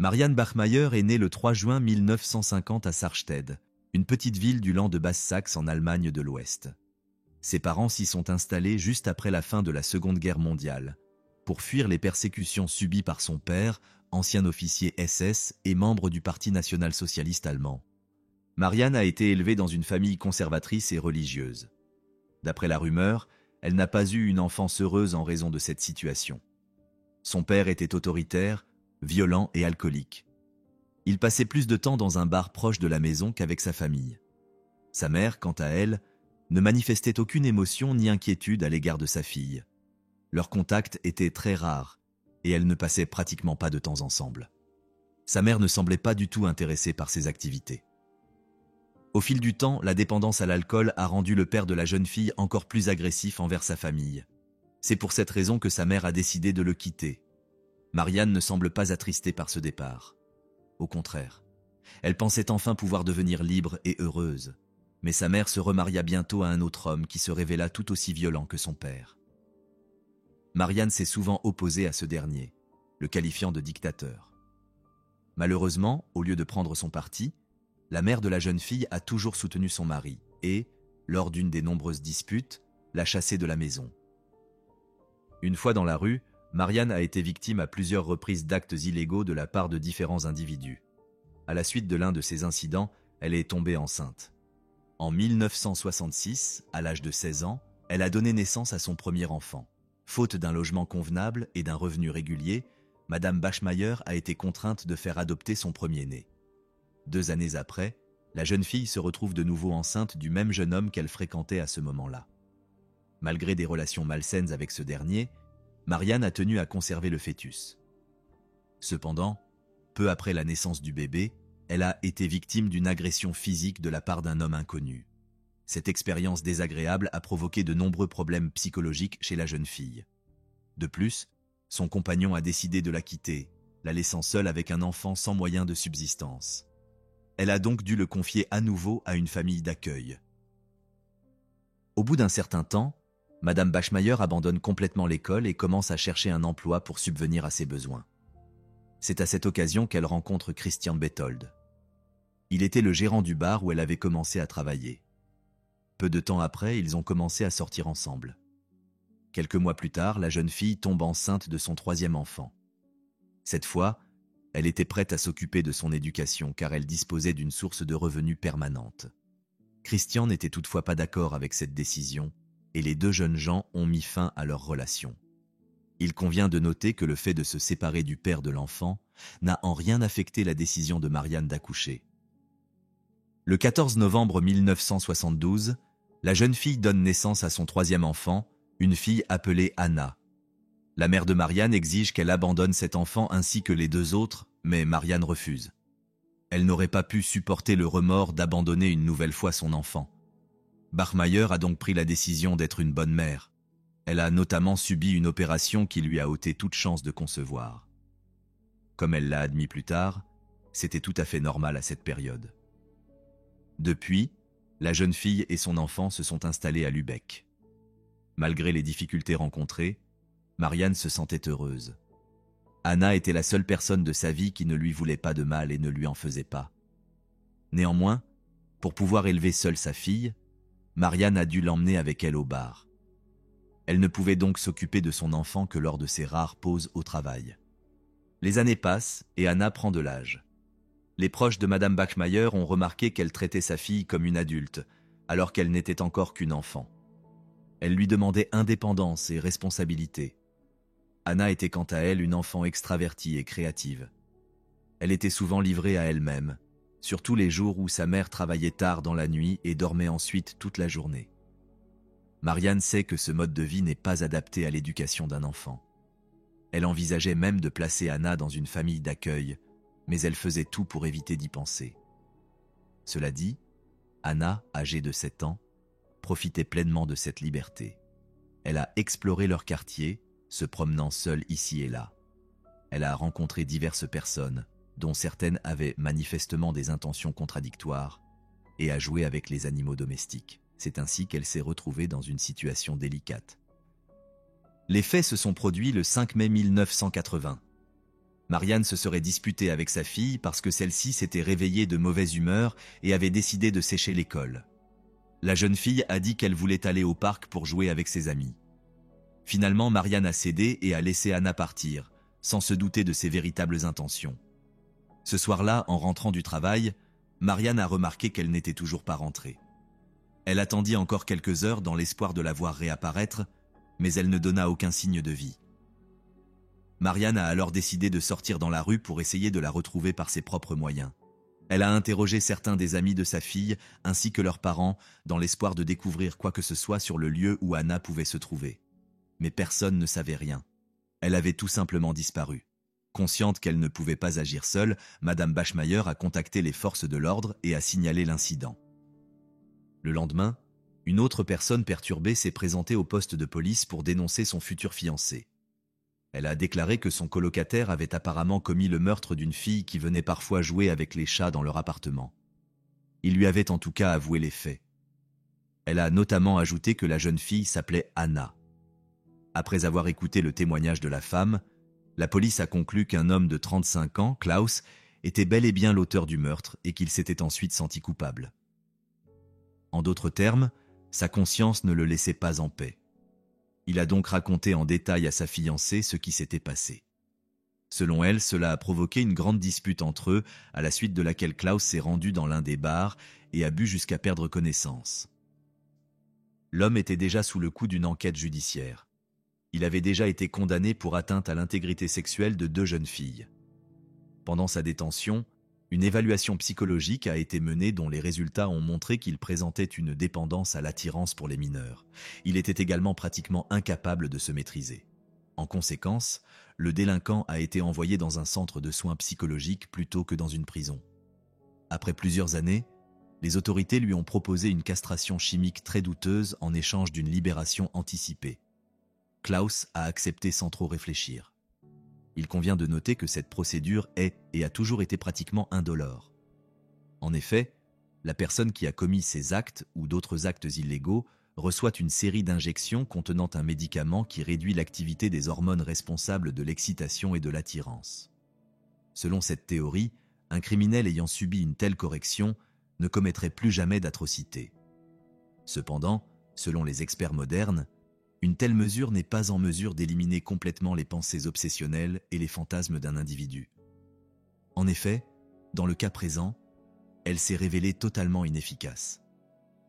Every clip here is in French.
Marianne Bachmeier est née le 3 juin 1950 à Sarstedt, une petite ville du Land de Basse-Saxe en Allemagne de l'Ouest. Ses parents s'y sont installés juste après la fin de la Seconde Guerre mondiale, pour fuir les persécutions subies par son père, ancien officier SS et membre du Parti national-socialiste allemand. Marianne a été élevée dans une famille conservatrice et religieuse. D'après la rumeur, elle n'a pas eu une enfance heureuse en raison de cette situation. Son père était autoritaire, violent et alcoolique. Il passait plus de temps dans un bar proche de la maison qu'avec sa famille. Sa mère, quant à elle, ne manifestait aucune émotion ni inquiétude à l'égard de sa fille. Leur contact était très rare et elles ne passaient pratiquement pas de temps ensemble. Sa mère ne semblait pas du tout intéressée par ses activités. Au fil du temps, la dépendance à l'alcool a rendu le père de la jeune fille encore plus agressif envers sa famille. C'est pour cette raison que sa mère a décidé de le quitter. Marianne ne semble pas attristée par ce départ. Au contraire, elle pensait enfin pouvoir devenir libre et heureuse. Mais sa mère se remaria bientôt à un autre homme qui se révéla tout aussi violent que son père. Marianne s'est souvent opposée à ce dernier, le qualifiant de dictateur. Malheureusement, au lieu de prendre son parti, la mère de la jeune fille a toujours soutenu son mari et, lors d'une des nombreuses disputes, l'a chassé de la maison. Une fois dans la rue, Marianne a été victime à plusieurs reprises d'actes illégaux de la part de différents individus. À la suite de l'un de ces incidents, elle est tombée enceinte. En 1966, à l'âge de 16 ans, elle a donné naissance à son premier enfant. Faute d'un logement convenable et d'un revenu régulier, Madame Bachmeier a été contrainte de faire adopter son premier-né. 2 années après, la jeune fille se retrouve de nouveau enceinte du même jeune homme qu'elle fréquentait à ce moment-là. Malgré des relations malsaines avec ce dernier, Marianne a tenu à conserver le fœtus. Cependant, peu après la naissance du bébé, elle a été victime d'une agression physique de la part d'un homme inconnu. Cette expérience désagréable a provoqué de nombreux problèmes psychologiques chez la jeune fille. De plus, son compagnon a décidé de la quitter, la laissant seule avec un enfant sans moyen de subsistance. Elle a donc dû le confier à nouveau à une famille d'accueil. Au bout d'un certain temps, Madame Bachmeier abandonne complètement l'école et commence à chercher un emploi pour subvenir à ses besoins. C'est à cette occasion qu'elle rencontre Christian Bethold. Il était le gérant du bar où elle avait commencé à travailler. Peu de temps après, ils ont commencé à sortir ensemble. Quelques mois plus tard, la jeune fille tombe enceinte de son 3e enfant. Cette fois, elle était prête à s'occuper de son éducation car elle disposait d'une source de revenus permanente. Christian n'était toutefois pas d'accord avec cette décision et les 2 jeunes gens ont mis fin à leur relation. Il convient de noter que le fait de se séparer du père de l'enfant n'a en rien affecté la décision de Marianne d'accoucher. Le 14 novembre 1972, la jeune fille donne naissance à son 3e enfant, une fille appelée Anna. La mère de Marianne exige qu'elle abandonne cet enfant ainsi que les 2 autres, mais Marianne refuse. Elle n'aurait pas pu supporter le remords d'abandonner une nouvelle fois son enfant. Bachmeier a donc pris la décision d'être une bonne mère. Elle a notamment subi une opération qui lui a ôté toute chance de concevoir. Comme elle l'a admis plus tard, c'était tout à fait normal à cette période. Depuis, la jeune fille et son enfant se sont installés à Lübeck. Malgré les difficultés rencontrées, Marianne se sentait heureuse. Anna était la seule personne de sa vie qui ne lui voulait pas de mal et ne lui en faisait pas. Néanmoins, pour pouvoir élever seule sa fille, Marianne a dû l'emmener avec elle au bar. Elle ne pouvait donc s'occuper de son enfant que lors de ses rares pauses au travail. Les années passent et Anna prend de l'âge. Les proches de Madame Bachmeier ont remarqué qu'elle traitait sa fille comme une adulte, alors qu'elle n'était encore qu'une enfant. Elle lui demandait indépendance et responsabilité. Anna était quant à elle une enfant extravertie et créative. Elle était souvent livrée à elle-même, surtout les jours où sa mère travaillait tard dans la nuit et dormait ensuite toute la journée. Marianne sait que ce mode de vie n'est pas adapté à l'éducation d'un enfant. Elle envisageait même de placer Anna dans une famille d'accueil, mais elle faisait tout pour éviter d'y penser. Cela dit, Anna, âgée de 7 ans, profitait pleinement de cette liberté. Elle a exploré leur quartier, se promenant seule ici et là. Elle a rencontré diverses personnes, dont certaines avaient manifestement des intentions contradictoires, et a joué avec les animaux domestiques. C'est ainsi qu'elle s'est retrouvée dans une situation délicate. Les faits se sont produits le 5 mai 1980. Marianne se serait disputée avec sa fille parce que celle-ci s'était réveillée de mauvaise humeur et avait décidé de sécher l'école. La jeune fille a dit qu'elle voulait aller au parc pour jouer avec ses amis. Finalement, Marianne a cédé et a laissé Anna partir, sans se douter de ses véritables intentions. Ce soir-là, en rentrant du travail, Marianne a remarqué qu'elle n'était toujours pas rentrée. Elle attendit encore quelques heures dans l'espoir de la voir réapparaître, mais elle ne donna aucun signe de vie. Marianne a alors décidé de sortir dans la rue pour essayer de la retrouver par ses propres moyens. Elle a interrogé certains des amis de sa fille, ainsi que leurs parents, dans l'espoir de découvrir quoi que ce soit sur le lieu où Anna pouvait se trouver. Mais personne ne savait rien. Elle avait tout simplement disparu. Consciente qu'elle ne pouvait pas agir seule, Madame Bachmeier a contacté les forces de l'ordre et a signalé l'incident. Le lendemain, une autre personne perturbée s'est présentée au poste de police pour dénoncer son futur fiancé. Elle a déclaré que son colocataire avait apparemment commis le meurtre d'une fille qui venait parfois jouer avec les chats dans leur appartement. Il lui avait en tout cas avoué les faits. Elle a notamment ajouté que la jeune fille s'appelait Anna. Après avoir écouté le témoignage de la femme, la police a conclu qu'un homme de 35 ans, Klaus, était bel et bien l'auteur du meurtre et qu'il s'était ensuite senti coupable. En d'autres termes, sa conscience ne le laissait pas en paix. Il a donc raconté en détail à sa fiancée ce qui s'était passé. Selon elle, cela a provoqué une grande dispute entre eux, à la suite de laquelle Klaus s'est rendu dans l'un des bars et a bu jusqu'à perdre connaissance. L'homme était déjà sous le coup d'une enquête judiciaire. Il avait déjà été condamné pour atteinte à l'intégrité sexuelle de 2 jeunes filles. Pendant sa détention, une évaluation psychologique a été menée dont les résultats ont montré qu'il présentait une dépendance à l'attirance pour les mineurs. Il était également pratiquement incapable de se maîtriser. En conséquence, le délinquant a été envoyé dans un centre de soins psychologiques plutôt que dans une prison. Après plusieurs années, les autorités lui ont proposé une castration chimique très douteuse en échange d'une libération anticipée. Klaus a accepté sans trop réfléchir. Il convient de noter que cette procédure est et a toujours été pratiquement indolore. En effet, la personne qui a commis ces actes ou d'autres actes illégaux reçoit une série d'injections contenant un médicament qui réduit l'activité des hormones responsables de l'excitation et de l'attirance. Selon cette théorie, un criminel ayant subi une telle correction ne commettrait plus jamais d'atrocité. Cependant, selon les experts modernes, une telle mesure n'est pas en mesure d'éliminer complètement les pensées obsessionnelles et les fantasmes d'un individu. En effet, dans le cas présent, elle s'est révélée totalement inefficace.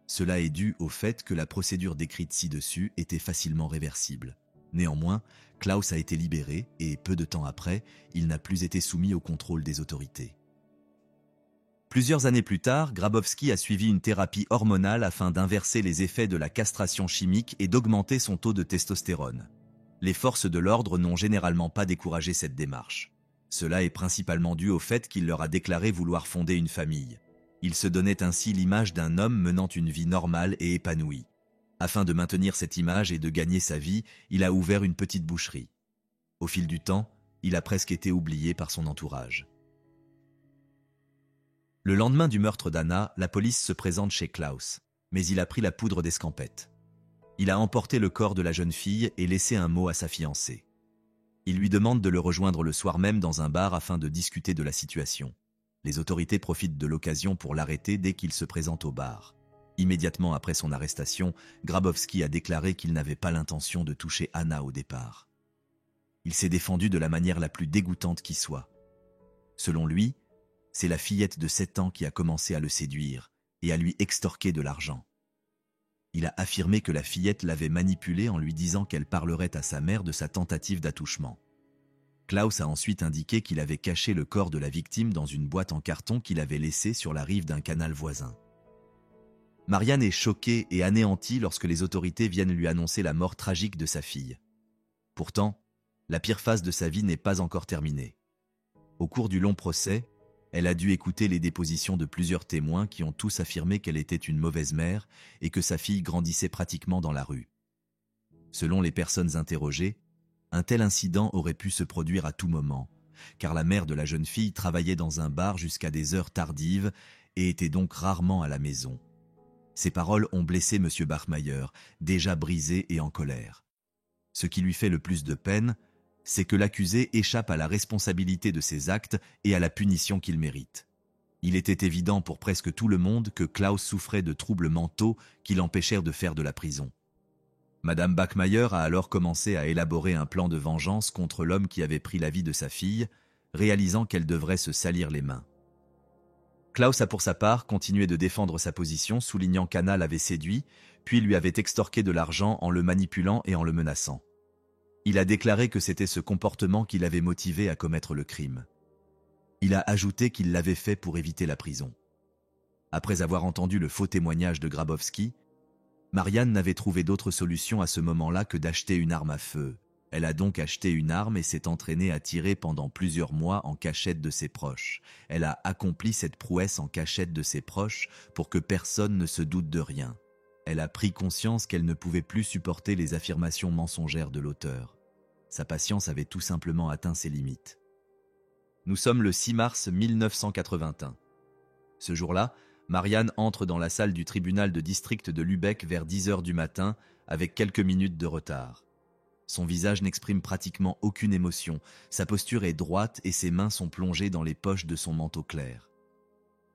Cela est dû au fait que la procédure décrite ci-dessus était facilement réversible. Néanmoins, Klaus a été libéré et, peu de temps après, il n'a plus été soumis au contrôle des autorités. Plusieurs années plus tard, Grabowski a suivi une thérapie hormonale afin d'inverser les effets de la castration chimique et d'augmenter son taux de testostérone. Les forces de l'ordre n'ont généralement pas découragé cette démarche. Cela est principalement dû au fait qu'il leur a déclaré vouloir fonder une famille. Il se donnait ainsi l'image d'un homme menant une vie normale et épanouie. Afin de maintenir cette image et de gagner sa vie, il a ouvert une petite boucherie. Au fil du temps, il a presque été oublié par son entourage. Le lendemain du meurtre d'Anna, la police se présente chez Klaus, mais il a pris la poudre d'escampette. Il a emporté le corps de la jeune fille et laissé un mot à sa fiancée. Il lui demande de le rejoindre le soir même dans un bar afin de discuter de la situation. Les autorités profitent de l'occasion pour l'arrêter dès qu'il se présente au bar. Immédiatement après son arrestation, Grabowski a déclaré qu'il n'avait pas l'intention de toucher Anna au départ. Il s'est défendu de la manière la plus dégoûtante qui soit. Selon lui, c'est la fillette de 7 ans qui a commencé à le séduire et à lui extorquer de l'argent. Il a affirmé que la fillette l'avait manipulé en lui disant qu'elle parlerait à sa mère de sa tentative d'attouchement. Klaus a ensuite indiqué qu'il avait caché le corps de la victime dans une boîte en carton qu'il avait laissée sur la rive d'un canal voisin. Marianne est choquée et anéantie lorsque les autorités viennent lui annoncer la mort tragique de sa fille. Pourtant, la pire phase de sa vie n'est pas encore terminée. Au cours du long procès, elle a dû écouter les dépositions de plusieurs témoins qui ont tous affirmé qu'elle était une mauvaise mère et que sa fille grandissait pratiquement dans la rue. Selon les personnes interrogées, un tel incident aurait pu se produire à tout moment, car la mère de la jeune fille travaillait dans un bar jusqu'à des heures tardives et était donc rarement à la maison. Ces paroles ont blessé M. Bachmeier, déjà brisé et en colère. Ce qui lui fait le plus de peine, c'est que l'accusé échappe à la responsabilité de ses actes et à la punition qu'il mérite. Il était évident pour presque tout le monde que Klaus souffrait de troubles mentaux qui l'empêchèrent de faire de la prison. Madame Bachmeier a alors commencé à élaborer un plan de vengeance contre l'homme qui avait pris la vie de sa fille, réalisant qu'elle devrait se salir les mains. Klaus a pour sa part continué de défendre sa position, soulignant qu'Anna l'avait séduit, puis lui avait extorqué de l'argent en le manipulant et en le menaçant. Il a déclaré que c'était ce comportement qui l'avait motivé à commettre le crime. Il a ajouté qu'il l'avait fait pour éviter la prison. Après avoir entendu le faux témoignage de Grabowski, Marianne n'avait trouvé d'autre solution à ce moment-là que d'acheter une arme à feu. Elle a donc acheté une arme et s'est entraînée à tirer pendant plusieurs mois en cachette de ses proches. Elle a accompli cette prouesse en cachette de ses proches pour que personne ne se doute de rien. Elle a pris conscience qu'elle ne pouvait plus supporter les affirmations mensongères de l'auteur. Sa patience avait tout simplement atteint ses limites. Nous sommes le 6 mars 1981. Ce jour-là, Marianne entre dans la salle du tribunal de district de Lübeck vers 10 h du matin, avec quelques minutes de retard. Son visage n'exprime pratiquement aucune émotion, sa posture est droite et ses mains sont plongées dans les poches de son manteau clair.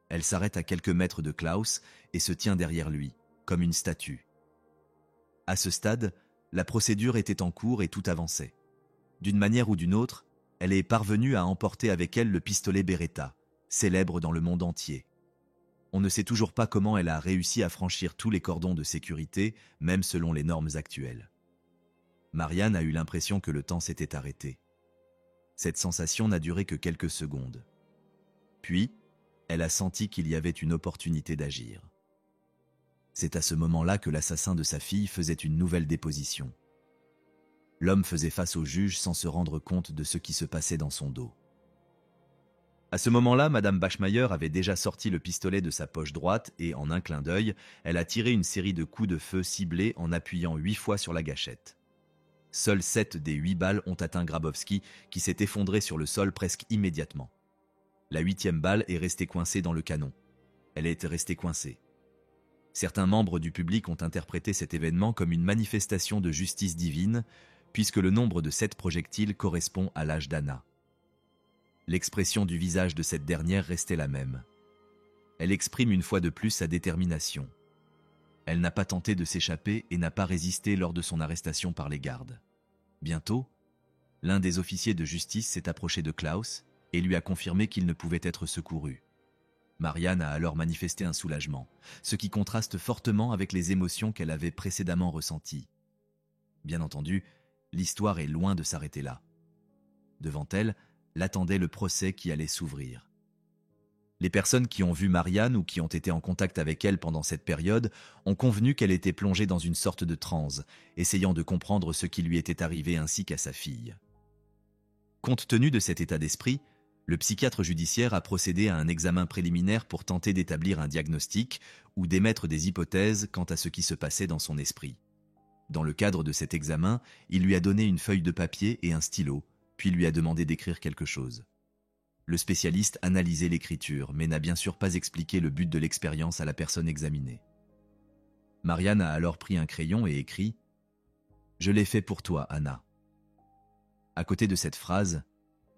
Elle s'arrête à quelques mètres de Klaus et se tient derrière lui, comme une statue. À ce stade, la procédure était en cours et tout avançait. D'une manière ou d'une autre, elle est parvenue à emporter avec elle le pistolet Beretta, célèbre dans le monde entier. On ne sait toujours pas comment elle a réussi à franchir tous les cordons de sécurité, même selon les normes actuelles. Marianne a eu l'impression que le temps s'était arrêté. Cette sensation n'a duré que quelques secondes. Puis, elle a senti qu'il y avait une opportunité d'agir. C'est à ce moment-là que l'assassin de sa fille faisait une nouvelle déposition. L'homme faisait face au juge sans se rendre compte de ce qui se passait dans son dos. À ce moment-là, Madame Bachmeier avait déjà sorti le pistolet de sa poche droite et, en un clin d'œil, elle a tiré une série de coups de feu ciblés en appuyant 8 fois sur la gâchette. Seules 7 des 8 balles ont atteint Grabowski, qui s'est effondré sur le sol presque immédiatement. La 8e balle est restée coincée dans le canon. Elle est restée coincée. Certains membres du public ont interprété cet événement comme une manifestation de justice divine, puisque le nombre de 7 projectiles correspond à l'âge d'Anna. L'expression du visage de cette dernière restait la même. Elle exprime une fois de plus sa détermination. Elle n'a pas tenté de s'échapper et n'a pas résisté lors de son arrestation par les gardes. Bientôt, l'un des officiers de justice s'est approché de Klaus et lui a confirmé qu'il ne pouvait être secouru. Marianne a alors manifesté un soulagement, ce qui contraste fortement avec les émotions qu'elle avait précédemment ressenties. Bien entendu, l'histoire est loin de s'arrêter là. Devant elle, l'attendait le procès qui allait s'ouvrir. Les personnes qui ont vu Marianne ou qui ont été en contact avec elle pendant cette période ont convenu qu'elle était plongée dans une sorte de transe, essayant de comprendre ce qui lui était arrivé ainsi qu'à sa fille. Compte tenu de cet état d'esprit, le psychiatre judiciaire a procédé à un examen préliminaire pour tenter d'établir un diagnostic ou d'émettre des hypothèses quant à ce qui se passait dans son esprit. Dans le cadre de cet examen, il lui a donné une feuille de papier et un stylo, puis lui a demandé d'écrire quelque chose. Le spécialiste analysait l'écriture, mais n'a bien sûr pas expliqué le but de l'expérience à la personne examinée. Marianne a alors pris un crayon et écrit « Je l'ai fait pour toi, Anna ». À côté de cette phrase,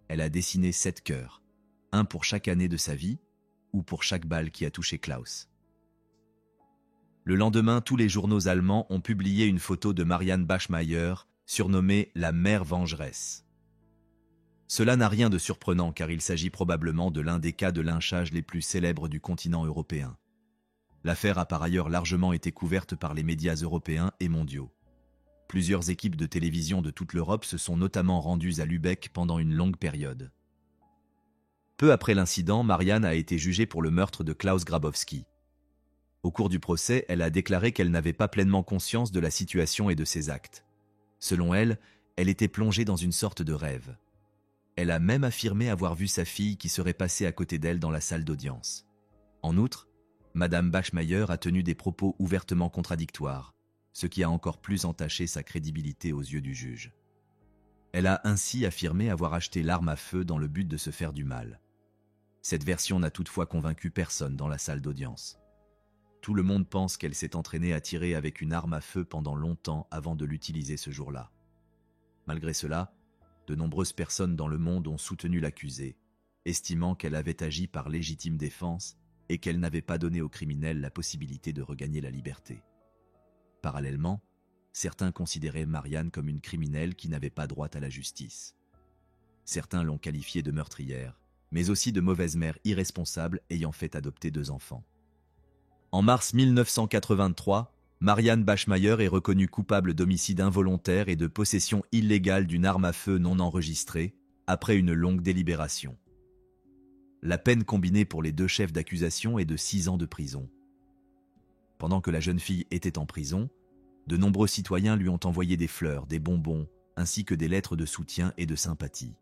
elle a dessiné 7 cœurs, un pour chaque année de sa vie ou pour chaque balle qui a touché Klaus. Le lendemain, tous les journaux allemands ont publié une photo de Marianne Bachmeier, surnommée la mère vengeresse. Cela n'a rien de surprenant car il s'agit probablement de l'un des cas de lynchage les plus célèbres du continent européen. L'affaire a par ailleurs largement été couverte par les médias européens et mondiaux. Plusieurs équipes de télévision de toute l'Europe se sont notamment rendues à Lübeck pendant une longue période. Peu après l'incident, Marianne a été jugée pour le meurtre de Klaus Grabowski. Au cours du procès, elle a déclaré qu'elle n'avait pas pleinement conscience de la situation et de ses actes. Selon elle, elle était plongée dans une sorte de rêve. Elle a même affirmé avoir vu sa fille qui serait passée à côté d'elle dans la salle d'audience. En outre, Madame Bachmeier a tenu des propos ouvertement contradictoires, ce qui a encore plus entaché sa crédibilité aux yeux du juge. Elle a ainsi affirmé avoir acheté l'arme à feu dans le but de se faire du mal. Cette version n'a toutefois convaincu personne dans la salle d'audience. Tout le monde pense qu'elle s'est entraînée à tirer avec une arme à feu pendant longtemps avant de l'utiliser ce jour-là. Malgré cela, De nombreuses personnes dans le monde ont soutenu l'accusée, estimant qu'elle avait agi par légitime défense et qu'elle n'avait pas donné aux criminels la possibilité de regagner la liberté. Parallèlement, certains considéraient Marianne comme une criminelle qui n'avait pas droit à la justice. Certains l'ont qualifiée de meurtrière, mais aussi de mauvaise mère irresponsable ayant fait adopter 2 enfants. En mars 1983, Marianne Bachmeier est reconnue coupable d'homicide involontaire et de possession illégale d'une arme à feu non enregistrée, après une longue délibération. La peine combinée pour les 2 chefs d'accusation est de 6 ans de prison. Pendant que la jeune fille était en prison, de nombreux citoyens lui ont envoyé des fleurs, des bonbons, ainsi que des lettres de soutien et de sympathie.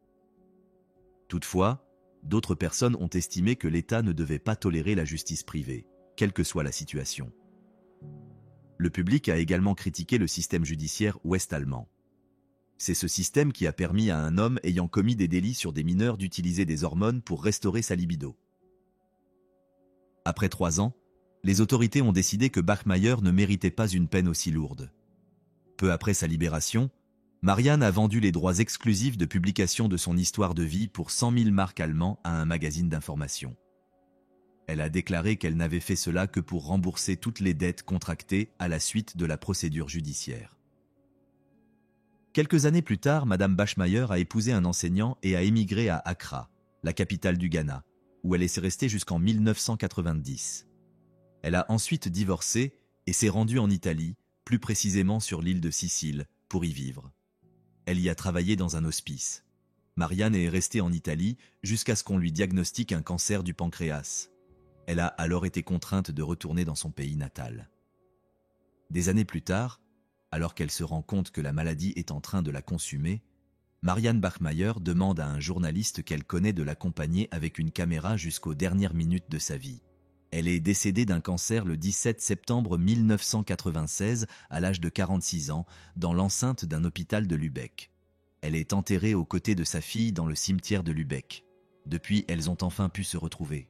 Toutefois, d'autres personnes ont estimé que l'État ne devait pas tolérer la justice privée, quelle que soit la situation. Le public a également critiqué le système judiciaire ouest-allemand. C'est ce système qui a permis à un homme ayant commis des délits sur des mineurs d'utiliser des hormones pour restaurer sa libido. Après 3 ans, les autorités ont décidé que Bachmeier ne méritait pas une peine aussi lourde. Peu après sa libération, Marianne a vendu les droits exclusifs de publication de son histoire de vie pour 100 000 marks allemands à un magazine d'information. Elle a déclaré qu'elle n'avait fait cela que pour rembourser toutes les dettes contractées à la suite de la procédure judiciaire. Quelques années plus tard, Madame Bachmeier a épousé un enseignant et a émigré à Accra, la capitale du Ghana, où elle est restée jusqu'en 1990. Elle a ensuite divorcé et s'est rendue en Italie, plus précisément sur l'île de Sicile, pour y vivre. Elle y a travaillé dans un hospice. Marianne est restée en Italie jusqu'à ce qu'on lui diagnostique un cancer du pancréas. Elle a alors été contrainte de retourner dans son pays natal. Des années plus tard, alors qu'elle se rend compte que la maladie est en train de la consumer, Marianne Bachmeier demande à un journaliste qu'elle connaît de l'accompagner avec une caméra jusqu'aux dernières minutes de sa vie. Elle est décédée d'un cancer le 17 septembre 1996 à l'âge de 46 ans dans l'enceinte d'un hôpital de Lübeck. Elle est enterrée aux côtés de sa fille dans le cimetière de Lübeck. Depuis, elles ont enfin pu se retrouver.